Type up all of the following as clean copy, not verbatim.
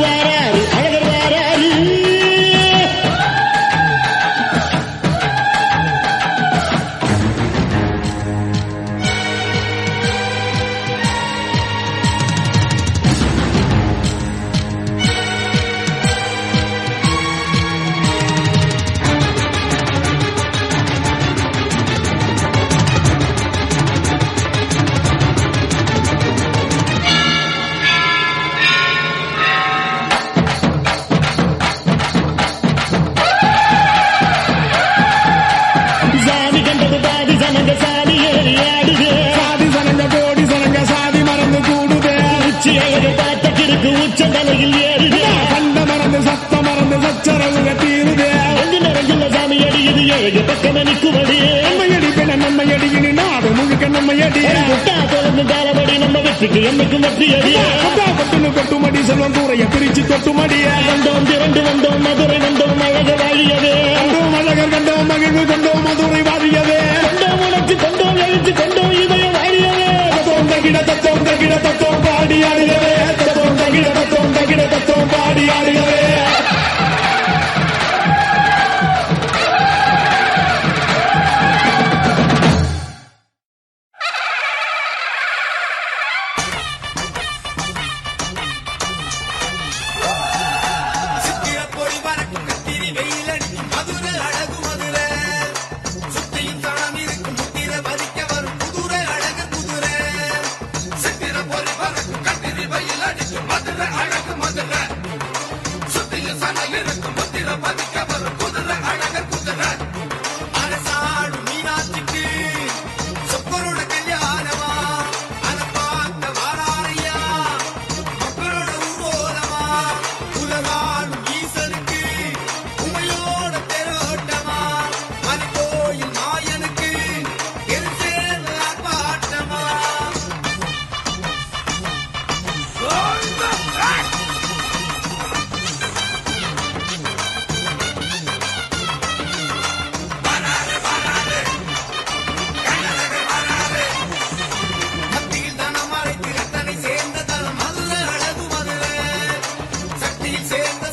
வாராரு அழகர் வாராரு. உச்சந்தலையில் ஏறுதே கண்ட மறந்து சத்த மறந்து சச்சரவுக தீருதே எங்கு நிறைஞ்சுள்ள சாமி அடியுது ஏழு பக்கம் நிற்குமடி நம்மையடி பெண நம்மையடியினி நாடு முழுக்க நம்மையடி முட்டா தொடர்ந்து காலமடி நம்ம வெற்றிக்கு என்னைக்கும் வெற்றி அடிய கொட்டுன்னு கொட்டுமடி செல்வம் கூறைய பிரிச்சு தொட்டுமடிய கண்டோம் திரண்டு வந்தோம் மதுரை வந்தோம் அழக வாழியவே கண்டோம் அழகர் கண்டோம் மகிழ்வு கண்டோம் மதுரை வாழியவே கண்டோம் உணர்ச்சி கொண்டோம் எழுச்சி கொண்டோம் இதய வாழியவே தத்தோம் தகிட தத்தோம் பாடி ஆடுகவே தத்தோம் தகிட தத்தோம் பாடி ஆடுகவே. சேர்ந்த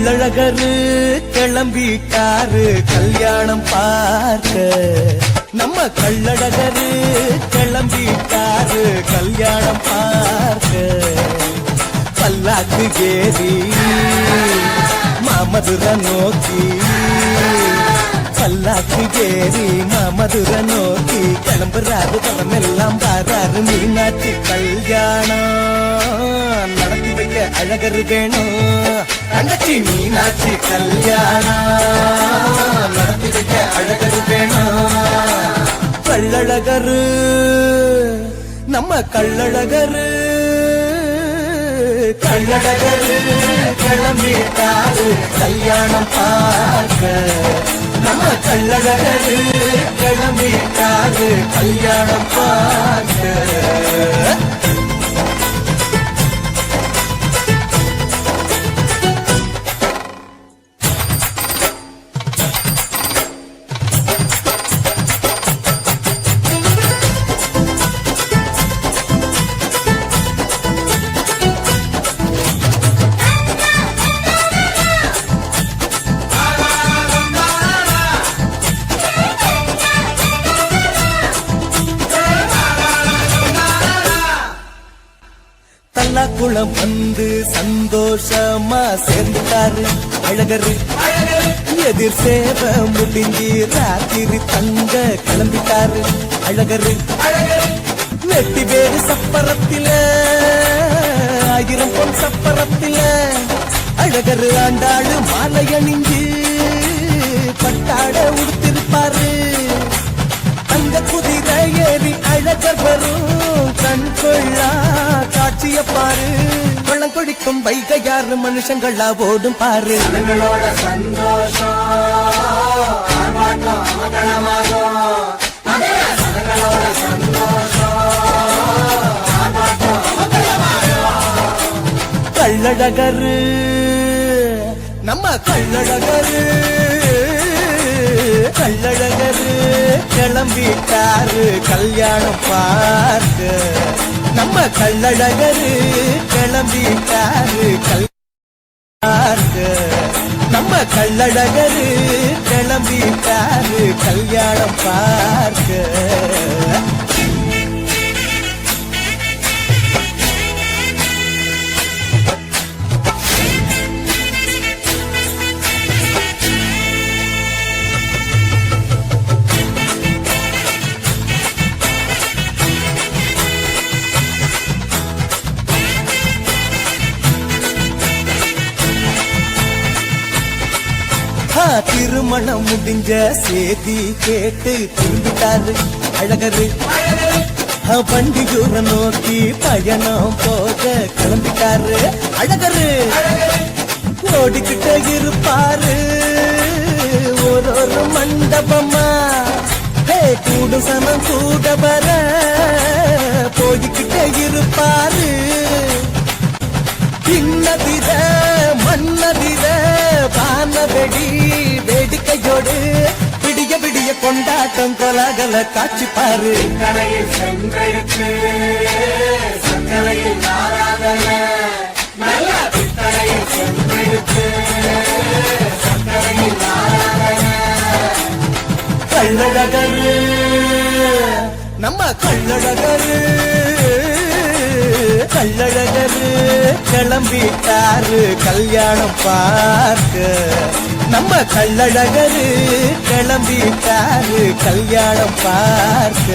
கள்ளழகரு கிளம்பிட்டாரு கல்யாணம் பார்க்க. நம்ம கள்ளழகரு கிளம்பிட்டாரு கல்யாணம் பார்க்க. பல்லாக்கு ஏறி மாமதுரை நோக்கி, பல்லாக்கு ஏறி மாமதுரை நோக்கி கிளம்புறாரு. பணமெல்லாம் பாராரு. மீனாட்சி கல்யாணம் நடத்தி வைக்க அழகரு வேணும். தங்கச்சி மீனாட்சி கல்யாணம் நடத்தி வைக்க அழகரு வேணும். கள்ளழகரு நம்ம கள்ளழகரு கள்ளழகரு கிளம்பிட்டாரு கல்யாணம் பார்க்க. நம்ம கள்ளழகரு கிளம்பிட்டாரு கல்யாணம் பார்க்க. குளம் வந்து சந்தோஷமா சேர்ந்துட்டாரு அழகரு. எதிர் சேவ முடிஞ்சி ராத்திரி தங்க கிளம்பிட்டாரு அழகரு. வெட்டி வேறு சப்பரத்தில 1000 பொன் சப்பரத்தில அழகரு ஆண்டாளு மாலை அணிஞ்சு பட்டாட உடுத்திருப்பாரு. அந்த குதிரை ஏறி அழகர் வரும் கண் கொள்ளா காட்சிய பாரு. வெள்ளம் கொடிக்கும் வைகையாறு மனுஷங்களா ஓடும் பாரு. எங்களோட கள்ளழகரு நம்ம கள்ளழகரு கள்ளழகரு கிளம்பிட்டாரு கல்யாணம் பார்க்க. நம்ம கள்ளழகரு கிளம்பிட்டாரு கல்யாணம். நம்ம கள்ளழகரு கிளம்பிட்டாரு கல்யாணம் பார்க்க. திருமணம் முடிஞ்ச சேதி கேட்டு திரும்பிட்டாரு அழகரு. வண்டியூர நோக்கி பயணம் போக கிளம்பிட்டாரு அழகரு. ஓடிக்கிட்ட இருப்பாரு ஒரு மண்டபமா. கூடும் சனம் கூட வர போய்கிட்ட இருப்பாரு. இன்னதிர மன்னதிர வானவெடி வேடிக்கையோடு விடிய விடிய கொண்டாட்டம் கொலாகல காட்சி பாரு. கரையில் செங்கழுத்து சங்கரையில் நாராதன நல்ல பித்தரையில் செங்கழுத்து சங்கரையில் நாராதன. கள்ளழகரு நம்ம கள்ளழகரு கள்ளழகரு கிளம்பிட்டாரு கல்யாணம் பார்க்க. நம்ம கள்ளழகரு கிளம்பிட்டாரு கல்யாணம் பார்க்க.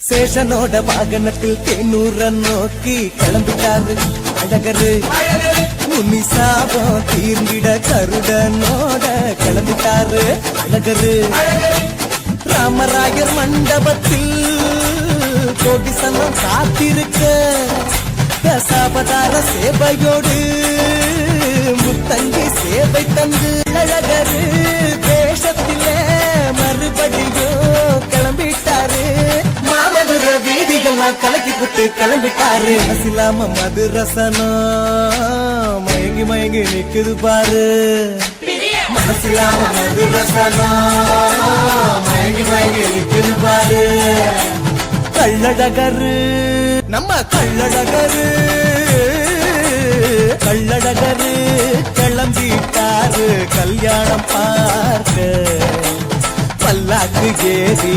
சேஷனோட வாகனத்தில் தேனூர நோக்கி கிளம்பிட்டாரு அழகரு. முனி சாபம் தீர்ந்திட கருடனோட கிளம்பிட்டாரு அழகரு. ராமராயர் மண்டபத்தில் கோடி சனம் காத்திருக்க தசாவதார சேவையோடு முத்தங்கி சேவை தந்து அழகரு மறுபடியும் கிளம்பிட்டாரு. மாமதுர வீதிகள்லாம் கலக்கி புட்டு கிளம்பிட்டாரு. மனசில்லாம மது ரசனம் மயங்கி மயங்கி நிக்குது பாரு. மனசில்லாம மது ரசனம் மயங்கி மயங்கி நிக்குது பாரு. கள்ளழகரு நம்ம கள்ளழகரு கள்ளழகரு கிளம்பிட்டாரு கல்யாணம் பார்க்க. பல்லாக்கு ஏறி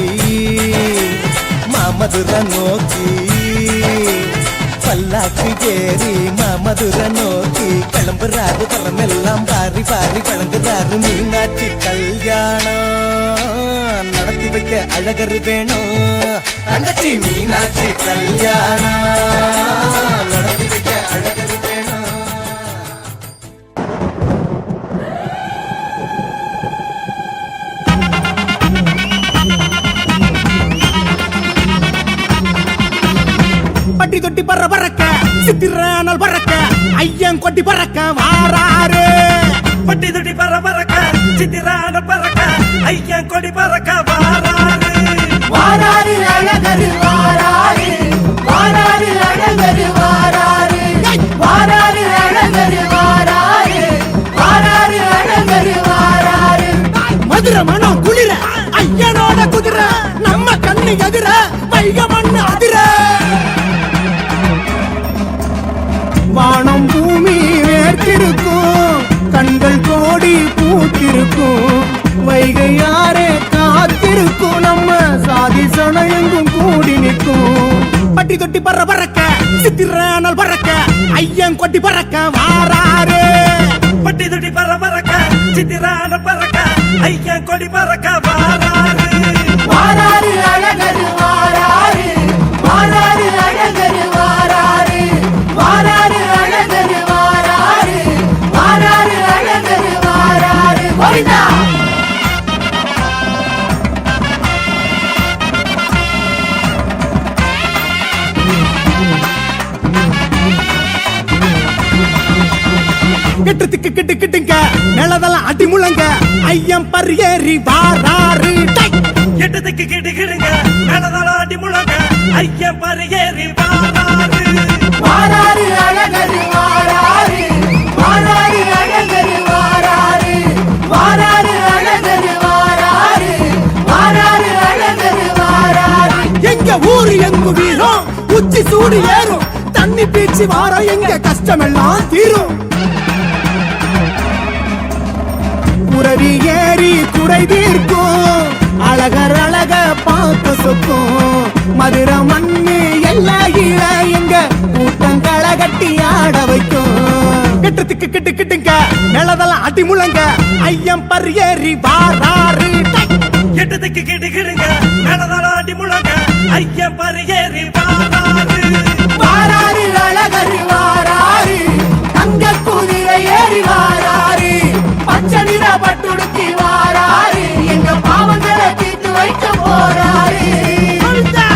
மாமதுரை நோக்கி பல்லாக்கு ஏறி மாமதுரை நோக்கி கிளம்புறாரு. பழமெல்லாம் பாரி பாரி பழங்குறாரு. மீனாட்சி கல்யாணம் நடத்தி வைக்க அழகரு வேணும். தங்கச்சி மீனாட்சி கல்யாணம் நடத்தி வைக்க அழகரு வேணும். பட்டி தொட்டி பற பறக்க சித்திரானால் பறக்க ஐயன் கொட்டி பறக்க வாராரு. பட்டி தொட்டி பற பறக்க சித்திரானால் பறக்க ஐயன் கொடி பறக்க வாராரு. வாராரு அழகரு வாராரு வாராரு அழகரு வாராரு வாராரு அழகரு வாராரு வாராரு அழகரு வாராரு. மதுரை மனம் குளிர ஐயனோட குதிரை நம்ம கண்ணு எதிர வைக மண்ணு அதிர. வானம் பூமி வேர்த்திருக்கும் கண்கள் கோடி பூத்திருக்கும் வைகை யாரே காத்திருக்கும் நம்ம சாதி சனயங்கும் கூடி நிற்கும். பட்டி தொட்டி பற பறக்க சித்திரானால் பறக்க ஐயன் கொட்டி பறக்க வாராரு. பட்டி தொட்டி பற பறக்க சித்திரானால் பறக்க ஐயன் கொடி பறக்க வாராரு. வாராரு அழகரு வாராரு வாராரு அழகரு வாராரு வாராரு அழகரு வாராரு வாராரு அழகரு வாராரு. கோவிந்தா கெட்டுக்கு கிட்டு கிட்டுங்க நிலதெல்லாம் அடி முழங்க ஐயன் பரியேறி வாராரு. எட்டத்துக்கு கிடு கிடுங்க நடதலாடி முழங்க ஐயன் பரியேறி வாராரு. வாராரு அழகரு வாராரு வாராரு அழகரு வாராரு வாராரு அழகரு வாராரு வாராரு அழகரு வாராரு. எங்க ஊரு எங்கு வீரம் உச்சி சூடு ஏறும் தண்ணி பீச்சி வாரம் எங்க கஷ்டமெல்லாம் தீரும். குரவி ஏறி குறை தீர்க்கும் அழகர் அழக பார்க்க சொக்கும். மதுரை மண்ணு எல்லா ஈழ எங்க கூட்டங்களை கட்டி ஆட வைக்கும். கெட்டத்துக்கு கிட்டு கிட்டுங்க நிலதெல்லாம் அடி முழங்க ஐயன் பரியேறி வாராரு. எட்டத்துக்கு கிடு கிடுங்க நடதலாடி முழங்க ஐயன் பரியேறி வாராரு. வாராரு அழகரு வாராரு தங்க குதிரை ஏறி வாராரு பச்சை நிற பட்டுடுத்தி வாராரு எங்க பாவங்களை தீர்த்து வைக்க போறாரு. கோவிந்தா!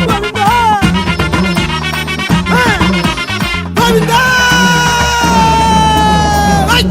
கோவிந்தா! கோவிந்தா! ஐ!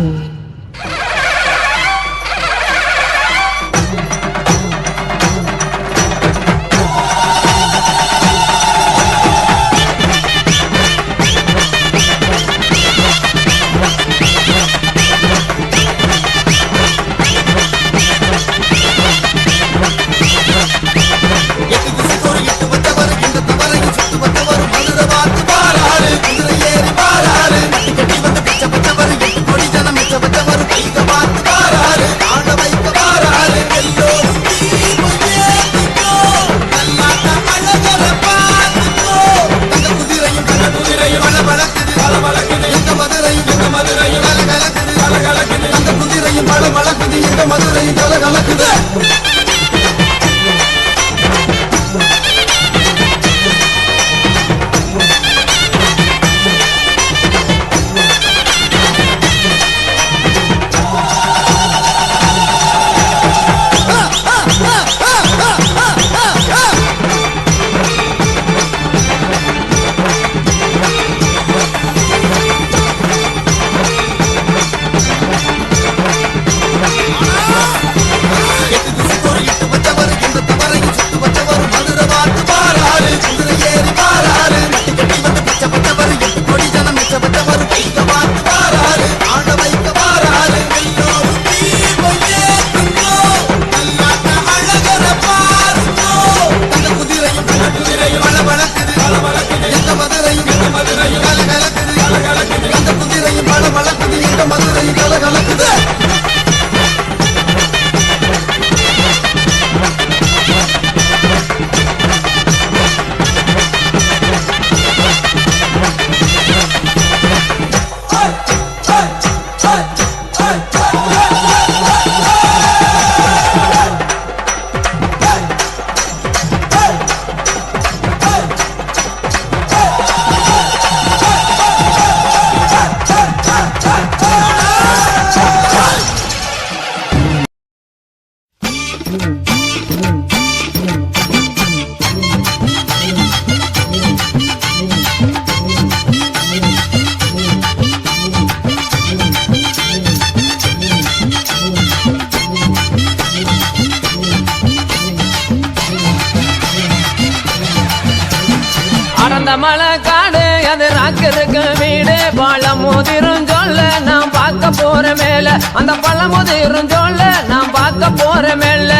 மலை காடு அது ராக்கிருக்கு வீடு பழமுதிரும் சொல்ல நாம் பார்க்க போற மேல அந்த பழமுதிரும் சொல்ல நாம் பார்க்க போற மேல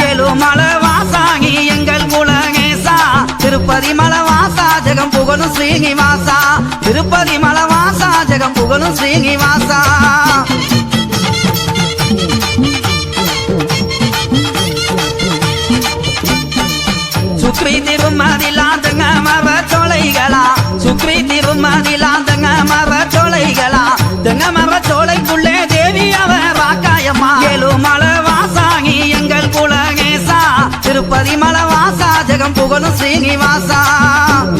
ஏழுமலை வாசாகி எங்கள் குலகேசா திருப்பதி மலை வாசா ஜெகம் புகழும் ஸ்ரீனிவாசா திருப்பதி மலை வாசா ஜெகம் புகழும் ஸ்ரீனிவாசா சுக்ரி திருமதிலாந்தங்க மர சோலைகளா சுக்ரி திருமதிலாந்தங்க மர சோலைகளா தெங்க மர சோலைக்குள்ளே தேவி அவர் ராக்காயம்மா ஏழுமலை வாசாகி எங்கள் குலகேசா திருப்பதி மலை வாசா ஜெகம் புகழும் ஸ்ரீனிவாசா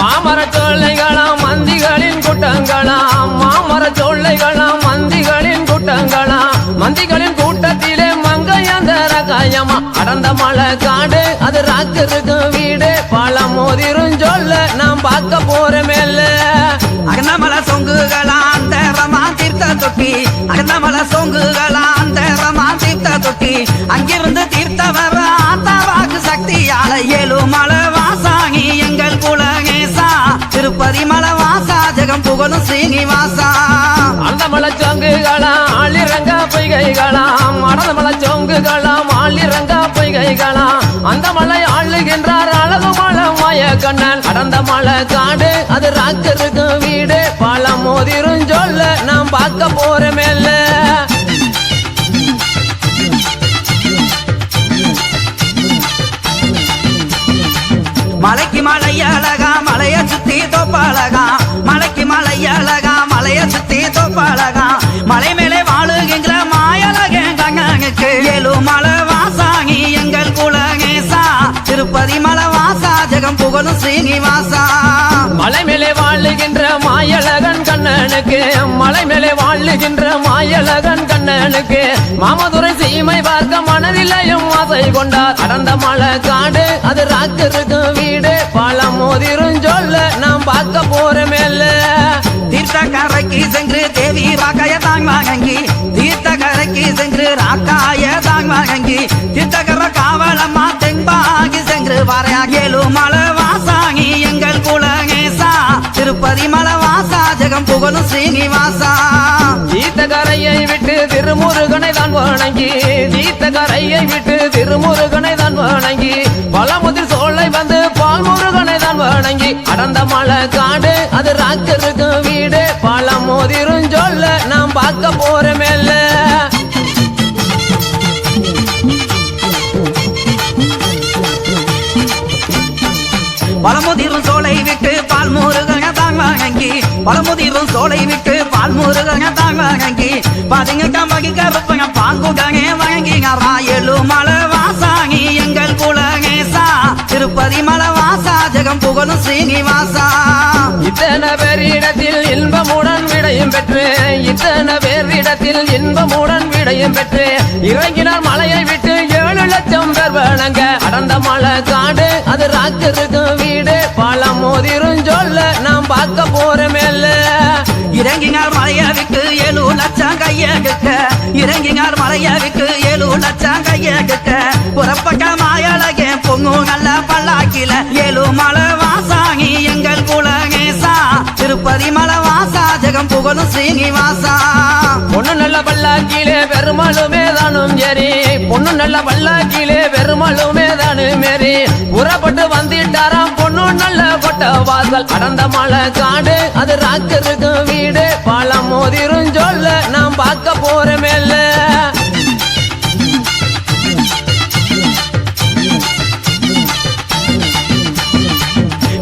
மாமர சோலைகளாம் மந்திகளின் கூட்டங்களாம் மாமர சோலைகளாம் மந்திகளின் கூட்டங்களாம் மந்திகளின் கூட்டத்திலே மங்கையந்தர காயமா அடர்ந்த மலை காடு அது ராக்கிருக்கு வீடு பழமுதிரும் சொல்ல நாம் பார்க்க போற மேல அகந்தமலை சொங்குகளா அந்த ரமா தீர்த்த தொட்டி அகந்தமலை சொங்குகளா அந்த ரமா தீர்த்த தொட்டி அங்கிருந்து தீர்த்த வர ஆத்தாவாக்கு சக்தியால ஏழுமலை வாசாகி எங்கள் குலகேசா திருப்பதி மலை வாசா ஜெகம் புகழும் ஸ்ரீனிவாசா அந்த மலை சோங்குகளாம் ஆளிரங்க பொய்கைகளாம் அடந்த மலை சோங்குகளாம் ஆளிரங்க பொய்கைகளாம் அந்த மலை ஆளுகின்றார் அழகு மலை மாய கண்ணன் அடர்ந்த மலை காடு அது ராக்கிருக்கு வீடு பழமுதிரும் சொல்ல நாம் பார்க்க போற மேல மலைக்கு மலை அழகா மலைய சுத்தி தோப்பழகா மலைக்கு மலை அழகா மலைய சுத்தி தோப்பழகா மலை மேலே வாழுகின்ற மாயழகங்களுக்கு ஏழுமலை வாசாகி எங்கள் குலகேசா திருப்பதி மலை வாசா ஜெகம் புகழும் ஸ்ரீனிவாசா மலை மேலே வாழுகின்ற மாயழகன் கண்ணனுக்கு மலை மேலே வாழுகின்ற மாயழகன் கண்ணனுக்கு மாமதுரை சீமை பார்க்க மனதிலையும் ஆசை கொண்டார் அடர்ந்த மலை காடு அது ராக்கிருக்கு வீடு பழமுதிரும் சொல்ல நாம் பார்க்க போற மேல தீர்த்தக்கரைக்கு சென்று தேவி ராக்காய தாங் வாங்கி தீர்த்தக்கரைக்கு சென்று ராக்காய தாங் வாங்கி தீர்த்தக்கர காவலம்மா தென்பாகி சென்று வரையா ஏழுமலை வாசாகி எங்கள் குலகேசா திருப்பதி மலை வாசா ஜெகம் புகழும் ஸ்ரீனிவாசா தீர்த்தக்கரையை விட்டு திருமுருகனை தான் வணங்கி தீர்த்தக்கரையை விட்டு திருமுருகனை தான் வணங்கி பழமுதிர் சோலை வந்து பால்முருகனை தான் வணங்கி அடர்ந்த மலை காடு அது ராக்கிருக்கு வீடு பழமுதிரும் சொல்ல நாம் பார்க்க போற மேல பழமுதிரும் சோலை விட்டு பால் முருகன தாங் வாங்கி பழமுதிரும் சோலை விட்டு பால் முருகன தாங் வாங்கி பாதிங்க கம்பகி கருப்பங்க பாங்குடனே வாங்கிங்கறா ஏழுமலை வாசாகி எங்கள் குலகேசா திருப்பதி மலை வாசா ஜெகம் புகழும் ஸ்ரீனிவாசா இத்தனை பேரிடத்தில் இன்பமுடன் விடையும் பெற்று இத்தனை பேரிடத்தில் இன்பமுடன் விடையும் பெற்று இறங்கினார் மலையை விட்டு 7 லட்சம் பேர் வணங்க அடர்ந்த மலை காடு அது ராக்கிருக்கு வீடு பழமுதிரும் சொல்ல நாம் பார்க்க போற மேல இறங்கினார் மலைய விட்டு 7 லட்சம் கையெடுக்க இறங்கினார் மலைய விட்டு 7 லட்சம் கையெடுக்க புறப்பட்ட மாயழகே பொங்கு நல்ல பல்லாக்கில ஏழுமலை வாசாகி எங்கள் குலகேசா திருப்பதி மலை வாசா ஜெகம் புகழும் ஸ்ரீனிவாசா பொண்ணு நல்ல பல்லாக்கிலே பெருமாளுமே தானும் ஏறி பொண்ணு நல்ல பல்லாக்கிலே பெருமாளுமே தானும் ஏறி புறப்பட்டு வந்துட்டாராம் பொண்ணு நல்ல கொட்ட வாசல் அடர்ந்த மலை காடு அது ராக்கிருக்கு வீடு பழமுதிரும் சொல்ல நாம் பார்க்க போற மேல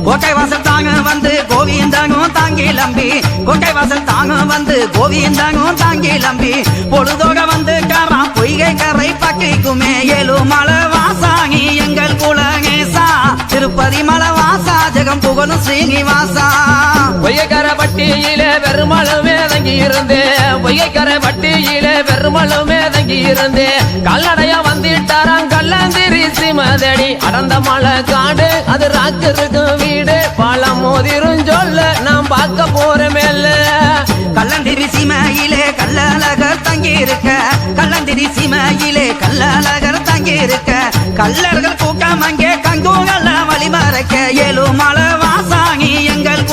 கோட்டை வாசல் தாங்க வந்து கோவிந்தனும் தாங்கி லம்பி கோட்டை வாசல் தாங்க வந்து கோவிந்தனும் தாங்கி லம்பி பொழுதோக வந்து காரா பொய்கை கரை பக்கைக்குமே ஏழுமலை வாசாகி எங்கள் குலகேசா திருப்பதி மலை வாசா ஜெகம் புகழும் ஸ்ரீனிவாசா பொய்யக்கர பட்டியிலே பெருமாளுமே தங்கி இருந்து பொய்யக்கர பட்டியிலே பெருமாளுமே தங்கி இருந்து கல்லடையா வந்துட்டாராம் கல்லந்திரி சிமதடி அடர்ந்த மலை காடு அது ராக்கிருக்கு வீடு பழமுதிரும் சொல்ல நாம் பார்க்க போற மேல கல்லந்திரி சீமையிலே கல்லழகர் தங்கி இருக்க கல்லந்திரி சீமையிலே கல்லழகர் தங்கி இருக்க கல்லர்கள் கூட்டம் அங்கே கங்குகள வழிமறைக்க ஏழுமலை வாசாகி எங்கள்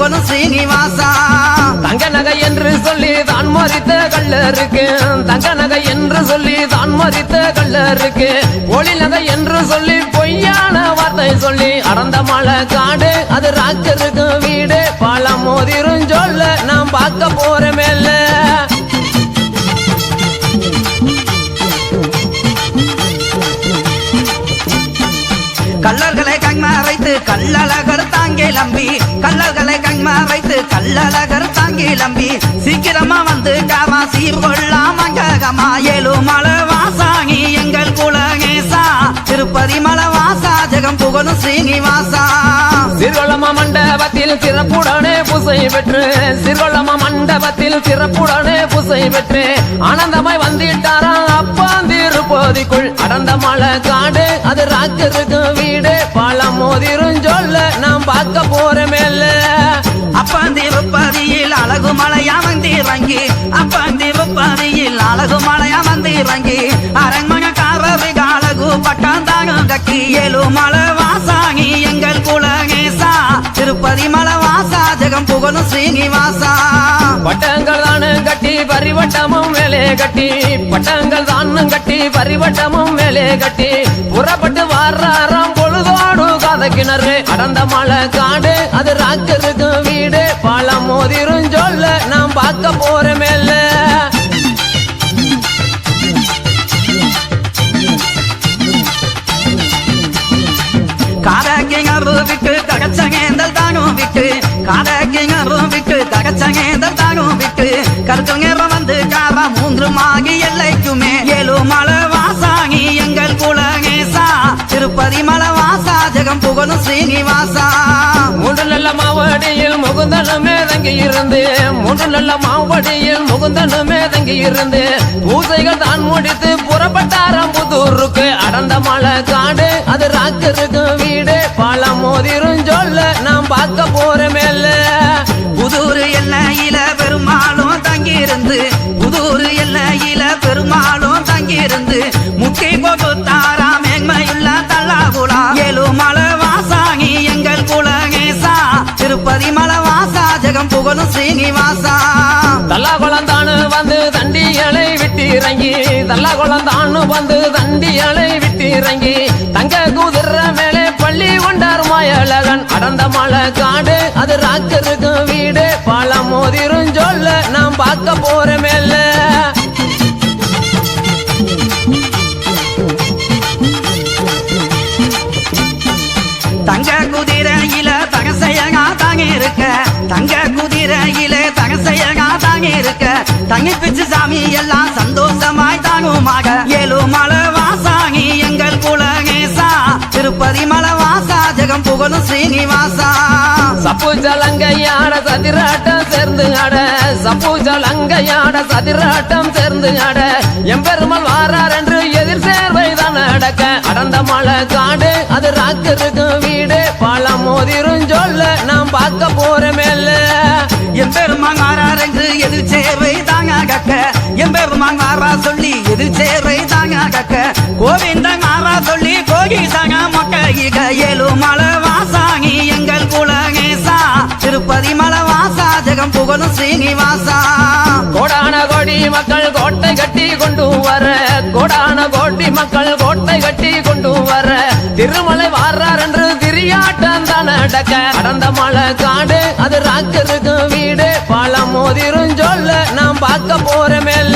புகழும் சீனிவாசா தங்க நகை என்று சொல்லி தான் மறித்த கள்ளருக்கு தங்க நகை என்று சொல்லி தான் மறித்த கள்ளருக்கு ஒளி நகை என்று சொல்லி பொய்யான வார்த்தை சொல்லி அடர்ந்த மலை காடு அது ராக்கருக்கு வீடு பழம் மோதிரும் சொல்ல நாம் பார்க்க போற மேல கள்ளர்களை கண்மறைத்து கள்ளழகர் தாங்கி லம்பி கள்ளர்களை கண்மறைத்து கள்ளழகர் தாங்கி லம்பி சீக்கிரமா வந்து காமா சீர்கொள்ளாம ககமா ஏழுமலை வாசாங்கி எங்கள் குலகேசா திருப்பதி மலை வாசா ஜெகம் புகழும் சீனிவாசா சிறுவளம மண்டபத்தில் சிறப்புடனே பூசை பெற்று சிறுவளம மண்டபத்தில் சிறப்புடனே பூசை பெற்று ஆனந்தமாய் வந்திட்டாராம் அப்பாந்திருப்பதிக்குள் அடர்ந்த மலை காடு அது ராக்கருக்கு வீடு பழம் மோதிரும் சொல்ல நாம் பார்க்க போற மேல அப்பந்திருப்பதியில் அழகு மலையா வந்திறங்கி அப்பந்திருப்பதியில் அழகு மலையா வந்திறங்கி அரண்மனைக்காரருக்கு அழகு பட்டாந்தாகம் கட்டி ஏழுமலை வாசாங்கி எங்கள் குலகேசா திருப்பதி மலை வாசா ஜெகம் புகழும் சீனிவாசா பட்டங்கள் தானு கட்டி பரிவட்டமும் மேலே கட்டி பட்டங்கள் தானும் கட்டி பரிவட்டமும் மேலே கட்டி புறப்பட்டு வாராம் பொழுதோடு கதக்கிணறு அடர்ந்த மலை காடு அது ராக்கருக்கு வீடு பழம் மோதிரும் சொல்ல நாம் பார்க்க போற மேல காதக்கிங்கரு விட்டு ககச்சங்கேந்தல் தானும் விட்டு காதக்கிங்கரு விட்டு ககச்சங்கேந்தல் தானும் விட்டு கருத்துங்கரம் வந்து காரா மூன்றுமாகி எல்லைக்குமே ஏழுமலை வாசாங்கி எங்கள் குலகேசா திருப்பதி மலை வாசா ஜெகம் புகழும் சீனிவாசா மூன்று நல்ல மாவடியில் முகுந்தனுமே தங்கி இருந்து மூன்று நல்ல மாவடியில் முகுந்தனுமே தங்கி இருந்து பூசைகள் தான் முடித்து புறப்பட்டாராம் புதூருக்கு அடர்ந்த மலை காடு அது ராக்கருக்கு வீடு பழம் மோதிரும் சொல்ல நாம் பார்க்க போற மேல புதூர் எல்லையில பெருமாளும் தங்கியிருந்து புதூர் எல்லையில பெருமாளும் தங்கியிருந்து முட்டி கொடுத்தாரா மேன்மையுள்ள தள்ளாகுலா ஏழுமலை வாசாங்கி எங்கள் குலகேசா திருப்பதி மலை வாசா ஜெகம் புகழும் சீனிவாசா தல்லா குளந்தானு வந்து தண்டியலை விட்டு இறங்கி தல்லா குளந்தானு வந்து தண்டியலை விட்டு இறங்கி தங்க குதிர மேலே பள்ளி கொண்டார் மாயழகன் அடர்ந்த மலை காடு அது ராக்கருக்கு வீடு பழம் மோதிரும் சொல்ல நாம் பார்க்க போற மேல தங்க குதிரையில தகசையகா தாங்கி இருக்க தங்க குதிரையில தகசையகா தாங்கி இருக்க தங்கி பிச்சு சாமி எல்லாம் சந்தோஷமாய் தாங்குமாக ஏழுமலை வாசாங்கி எங்கள் குலகேசா திருப்பதி மலை வாசா ஜெகம் புகழும் சீனிவாசா சப்பு ஜலங்கையாட சதிராட்டம் சேர்ந்து ஆட சப்பு ஜலங்கையாட சதிராட்டம் சேர்ந்து ஆட எம்பெருமாள் வாரார் என்று எதிர் சேர்வை தான் நடக்க அடர்ந்த மலை காடு அது ராக்கருக்கு வீடு பழம் மோதிரும் சொல்ல நாம் பார்க்க போற மேல எம்பெருமான் வாரார் என்று எதிர் சேர்வை தாங்க கக்க எம்பெருமான் வாரா சொல்லி எதிர் சேர்வை தாங்க கக்க கோவிந்தன் வாரா சொல்லி கோகி தாங்க மக்க ஏழுமலை வாசாங்கி எங்கள் குலகேசா திருப்பதி மலை வாசா ஜெகம் புகழும் சீனிவாசா கோடான கோடி மக்கள் கோட்டை கட்டி கொண்டு வர கோடான கோடி மக்கள் கோட்டை கட்டி கொண்டு வர திருமலை வாரார் என்று திரியாட்டம் தான் நடக்க அடர்ந்த மலை காடு அது ராக்கருக்கு வீடு பழம் மோதிரும் சொல்ல நாம் பார்க்க போற மேல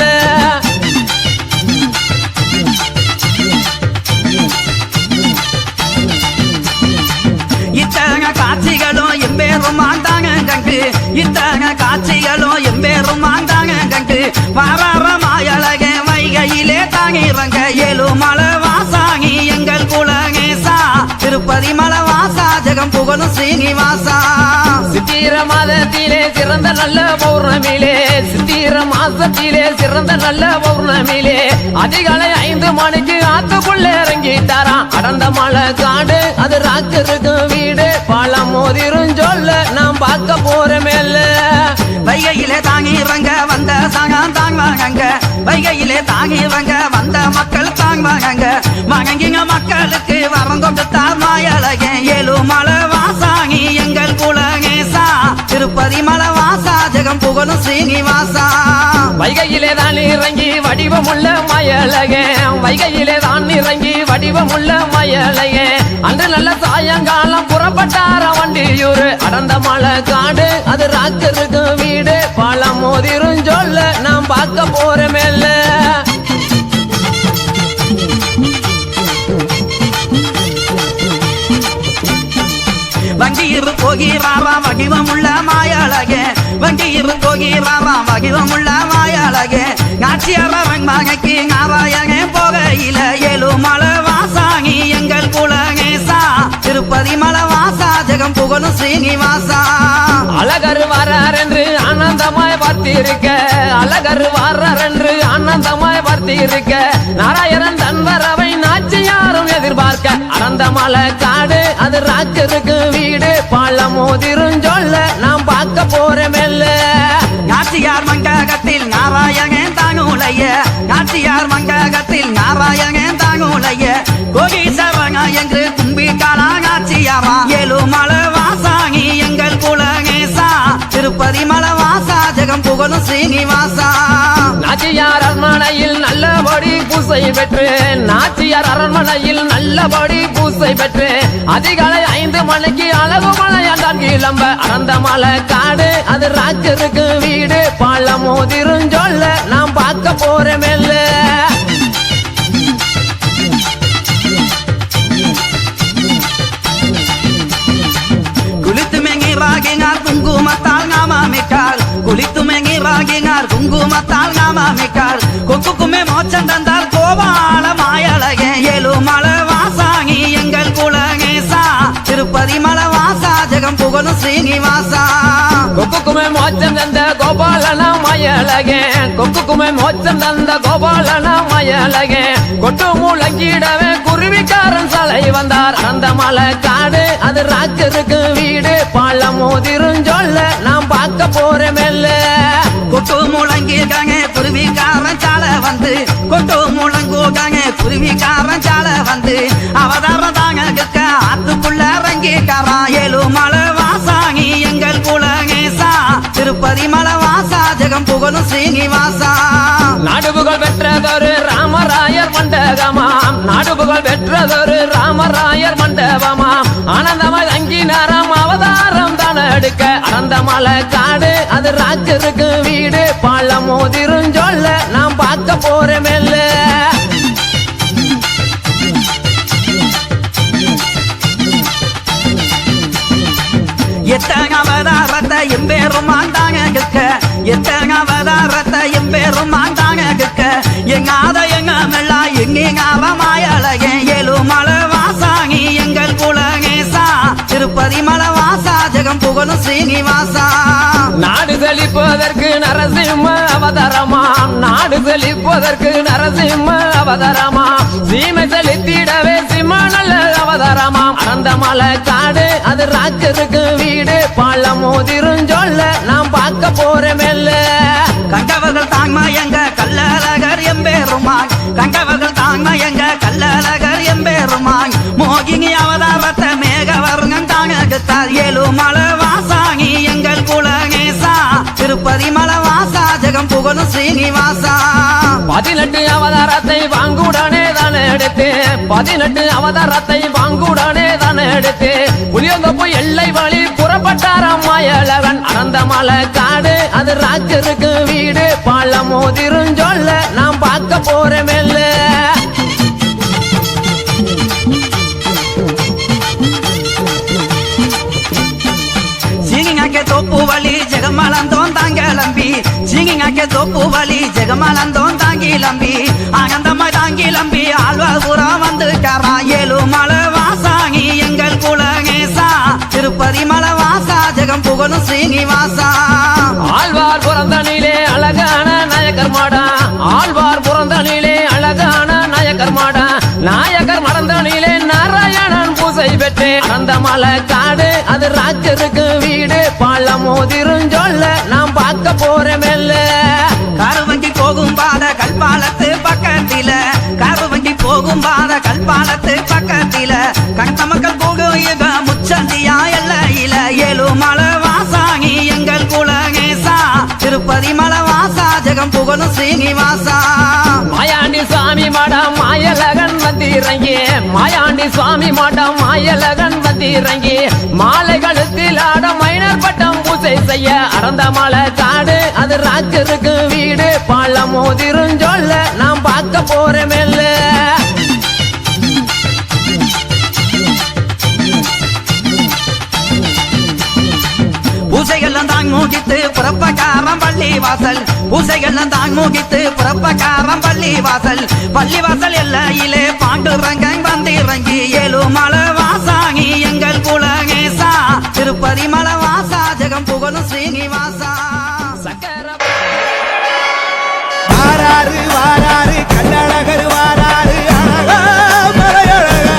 இத்தனை காட்சிகளும் எம்பேரும் ஆண்டாங்க கண்டு இத்தனை காட்சிகளும் எம்பேரும் ஆண்டாங்க கண்டு வாரார மாயழக வைகையிலே தாங்கிறங்க ஏழுமலை வாசாங்கி எங்கள் குலகேசா திருப்பதி மலை வாசா ஜெகம் புகழும் சீனிவாசா சித்திர மாதத்திலே சிறந்த நல்ல பௌர்ணமியிலே சித்திர மாசத்திலே சிறந்த நல்ல பௌர்ணமியிலே அதிகாலை 5 மணிக்கு ஆத்துக்குள்ளே இறங்கிட்டாராம் அடர்ந்த மலை காடு அது ராக்கருக்கு வீடு பழம் மோதிரும் சொல்ல நாம் பார்க்க போற மேல வைகையிலே தாங்கிறங்க வந்த சாகம் தாங்குவாங்க வைகையிலே தாங்கிறங்க வந்த மக்கள் தாங்குவாங்க மகங்கிங்க மக்களுக்கு வரம் கொடுத்தார் மாயழகன் ஏழுமலை வாசாங்கி எங்கள் குலகேசா திருப்பதி மலை வாசா ஜெகம் புகழும் ஸ்ரீனிவாசா வைகையிலே தான் இறங்கி வடிவமுள்ள மயலகே வைகையிலே தான் இறங்கி வடிவமுள்ள மயலகே அன்று நல்ல சாயங்காலம் புறப்பட்டார வண்டியூர் அடர்ந்த மலை காடு அது ராக்கருக்கு வீடு பழம் மோதிரும் சொல்ல நாம் பார்க்க போறமேல்ல வண்டியிரு போகிறாரா வடிவமுள்ள மாயாளகே வண்டியிரு போகிறாரா வடிவமுள்ள மாயாளகே நாச்சியாரன் மகைக்கு நாராயணே போகையில ஏழுமலை வாசாங்கி எங்கள் குலகேசா திருப்பதி மலை வாசா ஜெகம் புகழும் ஸ்ரீனிவாசா அழகர் வரார் என்று ஆனந்தமாய் பார்த்திருக்க அழகர் வரார் என்று ஆனந்தமாய் பார்த்திருக்க நாராயணன் தன் வரவை நாச்சியாரும் எதிர்பார்க்க அடர்ந்த மலை காடு அது ராக்கருக்கு வீடு பழம் மோதிரும் சொல்ல நாம் பார்க்க போறமேல்ல நாச்சியார் மங்ககத்தில் நாராயணன் தாங்குலைய நாச்சியார் மங்ககத்தில் நாராயணன் தாங்குலைய கோகீசவங்க என்று கும்பிட்டாரா நாச்சியாரா ஏழுமலை வாசாங்கி எங்கள் குலகேசா திருப்பதி மலை வாசா ஜெகம் புகழும் ஸ்ரீனிவாசா நாச்சியார் அரண்மனையில் நல்லபடி பூசை பெற்று நாச்சியார் அரண்மனையில் நல்லபடி பூசை பெற்று அதிகாலை 5 மணிக்கு அழகு மலையாண்டான் கிளம்ப அடர்ந்த மலை காடு அது ராக்கருக்கு வீடு பழம் மோதிரும் சொல்ல நாம் பார்க்க போறமேல்ல குளித்து மெங்கிராகினார் குங்குமத்தால் நாமாமிட்டார் குளித்து மெங்கிராகினார் குங்குமத்தால் நாமாமிட்டார் கொக்குக்குமே மோச்சம் தந்தார் கோபால மாயழகே ஏழுமலை வாசாங்கி எங்கள் குலகேசா திருப்பதி மலை வாசா ஜெகம் புகழும் ஸ்ரீனிவாசா கொக்குக்குமே மோச்சம் தந்த கோபாலன மயலகே கொக்குக்குமே மோச்சம் தந்த கோபாலன மயலகே கொட்டு முழங்கிடவே குருவிக்காரன் சலை வந்தார் அந்த மலை காடு அது ராக்கருக்கு வீடு பழம் மோதிரும் சொல்ல நாம் பார்க்க போறமேல்ல கொட்டு முழங்கிருக்காங்க குருவிக்காரன் சாலை வந்து கொட்டு முழங்குக்காங்க குருவிக்காரன் சாலை வந்து அவதாரம் தாங்க கேட்க ஆத்துக்குள்ள இறங்கிக்காரா ஏழுமலை வாசாங்கி எங்கள் குலகேசா திருப்பதி மலை வாசா ஜெகம் புகழும் ஸ்ரீனிவாசா நாடுபுகழ் பெற்றதொரு ராமராயர் மண்டபமாம் நாடுபுகழ் பெற்றதொரு ராமராயர் மண்டபமாம் ஆனந்தமாய் அங்கினாராம் அவதாரம் தான் எடுக்க அடர்ந்த மலை காடு அது ராக்கருக்கு வீடு பழம் மோதிரும் சொல்ல நாம் பார்க்க போறமேல்ல எத்தனை அவதாரத்தை எம்பேரும் ஆண்டாங்க கேட்க எத்தனை அவதாரத்தை எம்பேரும் ஆண்டாங்க கேட்க எங்காத எங்க மெல்லா எங்கேங்காவ மாயழகே ஏழுமலை வாசாங்கி எங்கள் குலகேசா திருப்பதி மலை வாசா ஜெகம் புகழும் ஸ்ரீனிவாசா நாடு செழிப்பதற்கு நரசிம்ம அவதாரமாம் நாடு செழிப்பதற்கு நரசிம்ம அவதாரமாம் சீமை செழித்திடவே சிம்ம நல்ல அவதாரமாம் அடர்ந்த மலை காடு அது ராக்கருக்கு வீடு பழம் மோதிரும் சொல்ல நாம் பார்க்க போறமேல்ல கண்டவர்கள் தாங்மா எங்க கல்லழகர் எம்பேருமாய் கண்டவர்கள் தாங்மா எங்க கல்லழகர் எம்பேருமாய் மோகினி அவதாரத்தை மேகவர்ணம் தாங்க கத்தார் ஏழுமலை வாசாங்கி எங்கள் குலகேசா திருப்பதி மலை வாசா ஜெகம் புகழும் ஸ்ரீனிவாசா 18 அவதாரத்தை வாங்குடனே தான் எடுத்து 18 அவதாரத்தை வாங்குடனே தான் எடுத்து புளியங்கொப்பு எல்லை வழி புறப்பட்டாராம் மாயழகன் அடர்ந்த மலை காடு அது ராக்கருக்கு வீடு பழம் மோதிரும் சொல்ல நாம் பார்க்க போறமேல்ல சிங்கிங்காக்கே தோப்பு வழி ஜெகமலந்தோன் தாங்கிளம்பி சிங்கிங்காக்கே தோப்பு வழி ஜெகமலந்தோன் தாங்கிளம்பி ஆனந்தமாய் தாங்கிளம்பி ஆழ்வாபுரம் வந்து காரா ஏழுமலை வாசாங்கி எங்கள் குலகேசா திருப்பதி மலை வாசா ஜெகம் புகழும் ஸ்ரீனிவாசா ஆழ்வார் புறந்தனிலே அழகான நாயக்கர் மாடா ஆழ்வார் புறந்தனிலே அழகான நாயக்கர் மாடா நாயக்கர் மடந்தனிலே நாராயணன் பூசை பெற்று அந்த மலை காடு அது ராக்கருக்கு வீடு பழம் மோதிரும் சொல்ல நாம் பார்க்க போறமேல்ல கருவங்கி போகும் பாத கல்பாலத்து பக்கத்தில கருவங்கி போகும் பாத கல்பாலத்து பக்கத்தில கண்ட மக்கள் போகும் முச்சந்தியா எல்லையில ஏழுமலை வாசாங்கி ஸ்ரீனிவாசா மாயாண்டி சுவாமி மடம் மாயலகன் வந்து இறங்கி மாயாண்டி சுவாமி மடம் மாயலகன் வந்து இறங்கி மாலை கழுத்தில் ஆட மைனர் பட்டம் பூசை செய்ய அறந்த மலை காடு அது ராஜருக்கு வீடு பழம் மோதிருஞ்சொல்ல நாம் பார்க்க போறேன் மெல்ல பூசைகள்லாம் தாங் மூகித்து புறப்பக்காரம் பள்ளி வாசல் பூசைகள்லாம் தாங் மூகித்து புறப்பக்காரம் பள்ளி வாசல் எல்லையிலே பாண்டுரங்க வந்திறங்கி ஏழுமலை வாசாகி எங்கள் குலகேசா திருப்பதி மலை வாசா ஜெகம் புகழும் ஸ்ரீனிவாசா வாராரு வாராரு கள்ளழகர் வாராரு அழகா மலையழகா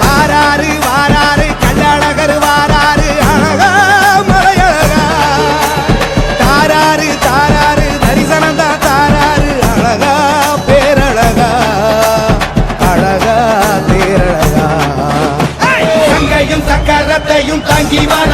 வாராரு வாராரு கள்ளழகர் வாராரு அழகா மலையழகா தாராரு தாராரு தரிசனம் தான் தாராரு அழகா பேரழகா அழகா பேரழகா சங்கையும் சக்கரத்தையும் தாங்கி வர